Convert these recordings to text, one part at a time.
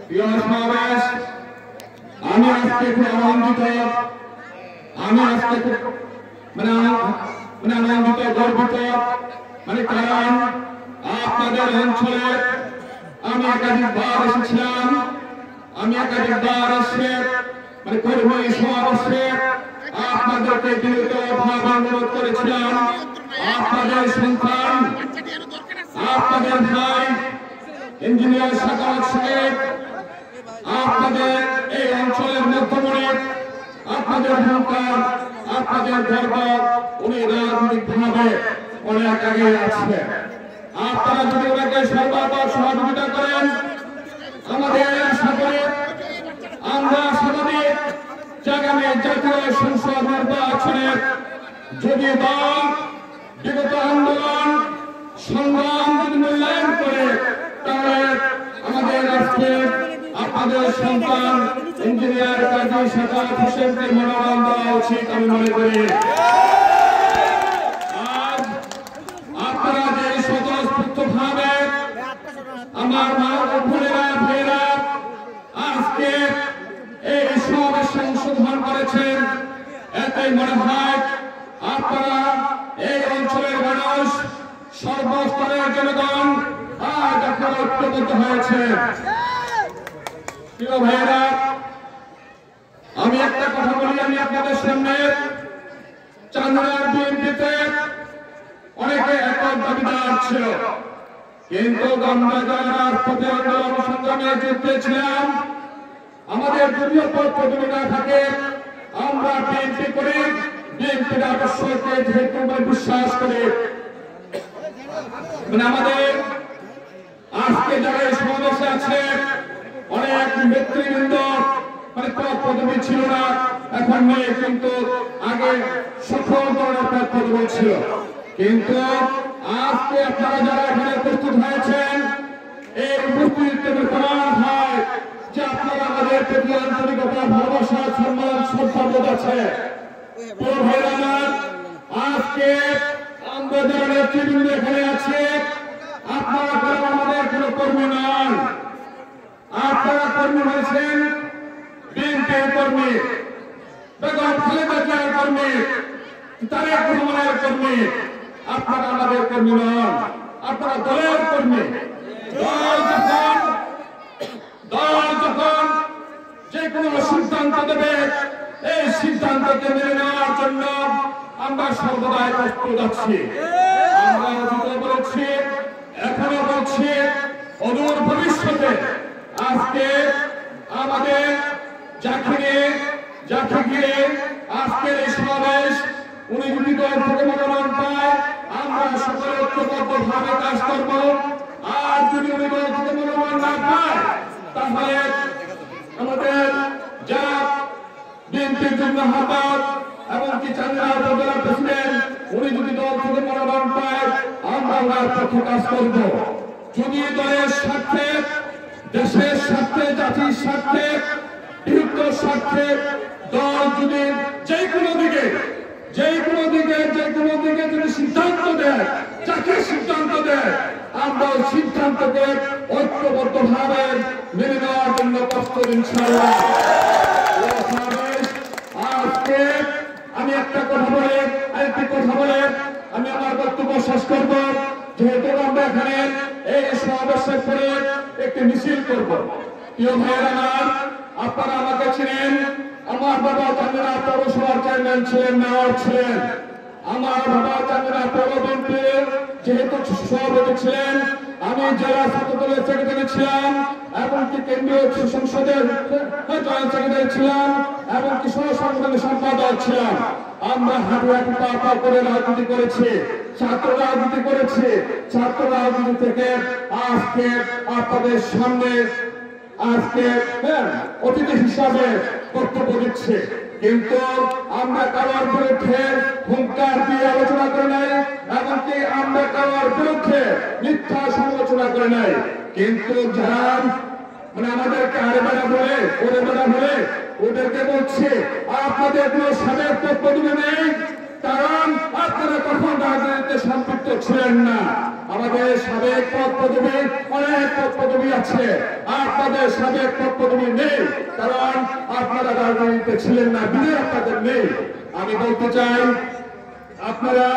প্রিয় সমাবেশ, আমি আজকে খুব আনন্দিত, আনন্দিত গর্বিত, কারণ আপনাদের অঞ্চলে আমি একাধিকবার এসেছিলাম। আমি একাধিকবার এসে কর্মী সমাবেশে আপনাদেরকে বিনীতভাবে অনুরোধ করেছিলাম, আপনাদের সন্তান, আপনাদের ভাই ইঞ্জিনিয়ার সাকাওয়াত সাহেব আপনাদের এই অঞ্চলের মধ্যমণি, আপনাদের অহংকার, আপনাদের গর্ব, উনি রাজনৈতিকভাবে অনেক আগে আছে। আপনারা যদি ওনাকে সর্বাত্মক সহযোগিতা করেন, আমাদের আশা করি আমরা স্বাভাবিক আগামী জাতীয় সংসদ নির্বাচনে যদি দল বিগত আন্দোলন সংগ্রাম যদি মূল্যায়ন করে, তাহলে আমাদের আজকে আপনাদের সন্তান ইঞ্জিনিয়ার কাজী সাকাওয়াত হোসেনকে মনোনয়ন দেওয়া উচিত আমি মনে করি। আজ আপনারা যে স্বতঃস্ফূর্তভাবে আমার মা ও বোনেরা ভাইয়েরা আজকে এই সমাবেশে অংশগ্রহণ করেছেন, এতে মনে হয় আপনারা এই অঞ্চলের মানুষ, সর্বস্তরের জনগণ আজ আপনারা ঐক্যবদ্ধ হয়েছেন। প্রিয় ভাইয়েরা, আমি একটা কথা বলি, আমি আপনাদের সামনে চান্দনার বিএনপিতে অনেকে একক দাবিদার ছিল, কিন্তু আমরা যারা রাজপথে আন্দোলন সংগ্রামে যুক্ত ছিলাম, আমাদের যদিও পদবি না থাকে, আমরা বিএনপি করি, বিএনপির আদর্শকে যেহেতু বিশ্বাস করি। আমাদের আজকে যারা এই সমাবেশে আছে অনেক নেতৃবৃন্দ পদবি ছিল না, এখন নেই, কিন্তু আগে সকল ধরনের পদবি ছিল। কিন্তু আজকে আপনারা যারা এখানে প্রস্তুত হয়েছেন, এই উপস্থিতিতে প্রমাণ হয় যে আপনারা আমাদের প্রতি আন্তরিকতা, ভালোবাসা, সম্মান, শ্রদ্ধাবোধ আছে। আজকে আমরা যারা নেতৃবৃন্দ এখানে আছে, আপনারা আমাদের কোন কর্মী নন, আপনারা কর্মী হয়েছেন বিএনপির কর্মী, বেগম খালেদা জিয়ার কর্মী, তারেক রহমানের কর্মী। আপনারা আমাদের কর্মী নন, আপনারা দলের কর্মী। দল যখন যে কোনো সিদ্ধান্ত দেবে, এই সিদ্ধান্তকে মেনে নেওয়ার জন্য আমরা সর্বদাই প্রস্তুত আছি। আমরা বলেছি, এখনো বলছি, অদূর ভবিষ্যতে আজকে আমাদের যাকে ঘিরে আজকের এই সমাবেশ, উনি যদি দল থেকে মনোনয়ন পায়, আমরা সকলে ঐক্যবদ্ধভাবে কাজ করব। আর যদি উনি দল থেকে মনোনয়ন না পায়, তাহলে আমাদের যা বিএনপির যুগ্ম আহ্বায়ক এমনকি চান্দনা উপজেলা প্রেসিডেন্ট, উনি যদি দল থেকে মনোনয়ন পায়, আমরা ওনার পক্ষে কাজ করব। যদি দলের স্বার্থে, দেশের স্বার্থে, জাতির স্বার্থে, বৃহত্তর স্বার্থে দল যদি যে কোনো দিকে যদি সিদ্ধান্ত দেয়, যাকে সিদ্ধান্ত দেয়, আমরা ওই সিদ্ধান্তকে ঐক্যবদ্ধভাবে মেনে নেওয়ার জন্য প্রস্তুত ইনশাআল্লাহ। আজকে আমি একটা কথা বলে আরেকটি কথা বলে আমি আমার বক্তব্য শেষ করব। যেহেতু আমরা এখানে এই সমাবেশের পরে একটি মিছিল করব, প্রিয় ভাইয়েরা, আপনারা আমাকে চিনেন। আমার বাবা চান্দনা পৌরসভার চেয়ারম্যান ছিলেন, মেয়র ছিলেন। আমার বাবা চান্দনা পৌর বিএনপির যেহেতু সভাপতি ছিলেন, আমি জেলা ছাত্রদলের সেক্রেটারি ছিলাম, এমনকি কেন্দ্রীয় সংসদের জয়েন্ট সেক্রেটারি ছিলাম, এমনকি সহসংগঠনের সম্পাদক ছিলাম। আমরা হাঁটু পা করে রাজনীতি করেছি, ছাত্র রাজনীতি করেছি। ছাত্র রাজনীতি থেকে আজকে আপনাদের সামনে অতিথি হিসাবে বক্তব্য দিচ্ছে, কিন্তু আমরা কারোর বিরুদ্ধে হুঙ্কার দিয়ে আলোচনা করে নাই, এমনকি আমরা কারোর বিরুদ্ধে মিথ্যা সমালোচনা করে নাই। কিন্তু যারা আমাদেরকে আরে বেড়া বলে, ওরে বেড়া বলে, ওদেরকে বলছে আপনাদের কোনো সাবেক পদবি নেই, কারণ আপনারা কখন রাজনীতিতে সম্পৃক্ত ছিলেন না। আমাদের সাবেক পদ পদবী অনেক পদ পদবী আছে, আপনাদের সাবেক পদ পদবী নেই, কারণ আপনারা রাজনীতিতে ছিলেন না, বিধায় আপনাদের নেই। আমি বলতে চাই, আপনারা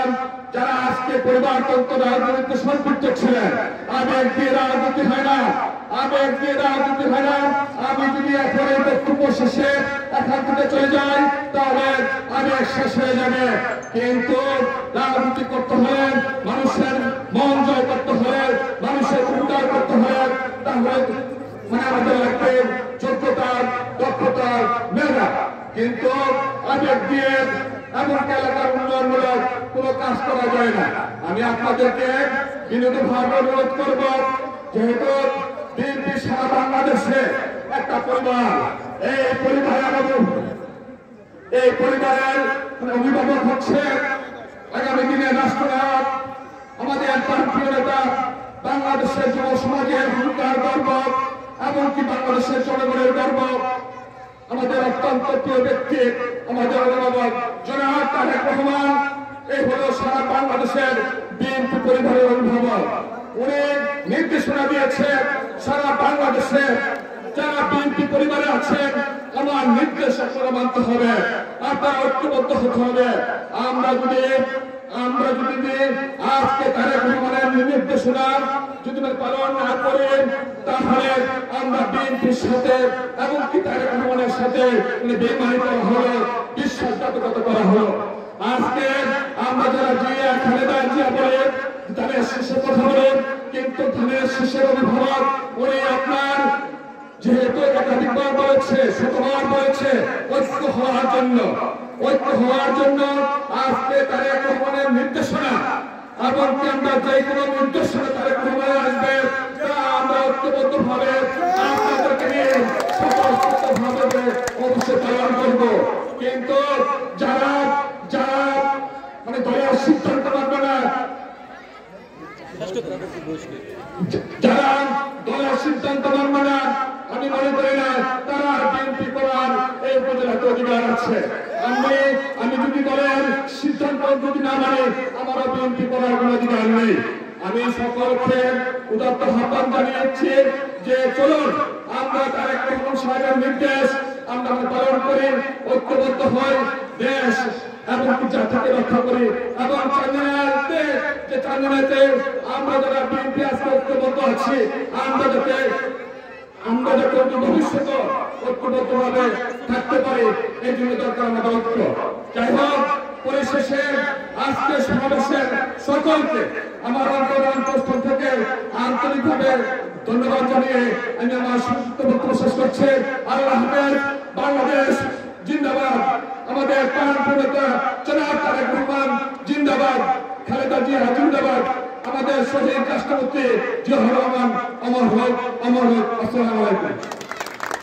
যারা আজকে পরিবারতন্ত্র রাজনীতিতে সম্পৃক্ত ছিলেন, আবেগ দিয়ে রাজনীতি হয় না, আবেগ দিয়ে রাজনীতি হয় না। আমি যদি এখন এই বক্তব্য শেষে এখান থেকে চলে যাই, তাহলে আবেগ শেষ হয়ে যাবে। কিন্তু রাজনীতি করতে হলে, মানুষের মন জয় করতে হলে, মানুষের উদ্ধার করতে হলে, তাহলে আমাদের লাগবে যোগ্যতা, দক্ষতা, মেধা। কিন্তু আবেগ দিয়ে এমনকি এলাকার উন্নয়নমূলক কোনো কাজ করা যায় না। আমি আপনাদেরকে বিনীতভাবে অনুরোধ করব, যেহেতু বিএনপি সারা বাংলাদেশে একটা পরিবার, এই পরিবারের অভিভাবক হচ্ছে আগামী দিনে রাষ্ট্রনায়ক, আমাদের প্রিয় নেতা, বাংলাদেশের যুব সমাজের হুঙ্কার গর্ব, এমনকি বাংলাদেশের জনগণের গর্ব, আমাদের অত্যন্ত প্রিয় ব্যক্তি, আমাদের অভিভাবক জনাব তারেক রহমান। এই হলো সারা বাংলাদেশের বিএনপি পরিবারের অভিভাবক। উনি নির্দেশনা দিয়েছে সারা বাংলাদেশে যারা বিএনপি পরিবারে আছেন, আমার নির্দেশ আপনারা মানতে হবে, আপনারা ঐক্যবদ্ধ হতে হবে। আমরা যদি আজকে তারেক রহমানের নির্দেশনা যদি পালন না করি, তাহলে আমরা বিএনপির সাথে এমনকি তারেক রহমানের সাথে বেইমানি করা হলো, বিশ্বাসঘাতকতা করা হলো। আজকে আমরা যারা জিয়া, খালেদা জিয়া বলে ধানের শীষের কথা বলে, কিন্তু ধানের শীষের অভিভাবক উনি আপনার যেহেতু একাধিকবার বলেছে, শতবার বলেছে ঐক্য হওয়ার জন্য আজকে তারেক রহমানের নির্দেশনা, এমনকি আমরা যে কোনো নির্দেশনা তারেক রহমানের আসবে, তা আমরা ঐক্যবদ্ধ ভাবে আপনাদেরকে নিয়ে ভাবে অবশ্যই পালন করব। কিন্তু যারা দলের সিদ্ধান্ত মানবে না, যারা দলের সিদ্ধান্ত মানবে না, আমি মনে করি না তারা বিএনপি করার এই উপজেলাতে অধিকার আছে। আমি যদি দলের সিদ্ধান্ত যদি না মানে, আমারও বিএনপি করার কোন অধিকার নেই। আমি সকলকে উদাত্ত আহ্বান জানিয়েছি যে চলুন আমরা তারেক রহমান সাহেবের নির্দেশ আমরা পালন করি, ঐক্যবদ্ধ হই, দেশ এমনকি জাতিকে রক্ষা করি। এবং চান্দিনাতে আমরা যারা বিএনপি আজকে ঐক্যবদ্ধ আছি, আমরা যাতে ভবিষ্যতে ঐক্যবদ্ধ ভাবে থাকতে পারি, এই জন্য দরকার আমাদের ঐক্য। যাই হোক, পরিশেষে আজকে সমাবেশের সকলকে আমার অন্তরস্থল থেকে আন্তরিকভাবে ধন্যবাদ জানিয়ে আমি আমার সংক্ষিপ্ত বক্তব্য শেষ করছি। আল্লাহ হাফেজ। বাংলাদেশ জিন্দাবাদ। আমাদের প্রাণপ্রিয় নেতা জনাব তারেক রহমান জিন্দাবাদ। খালেদা জিয়া জিন্দাবাদ। আমাদের শহীদ রাষ্ট্রপতি জিয়াউর রহমান অমর হোক, অমর হোক। আসসালামু আলাইকুম।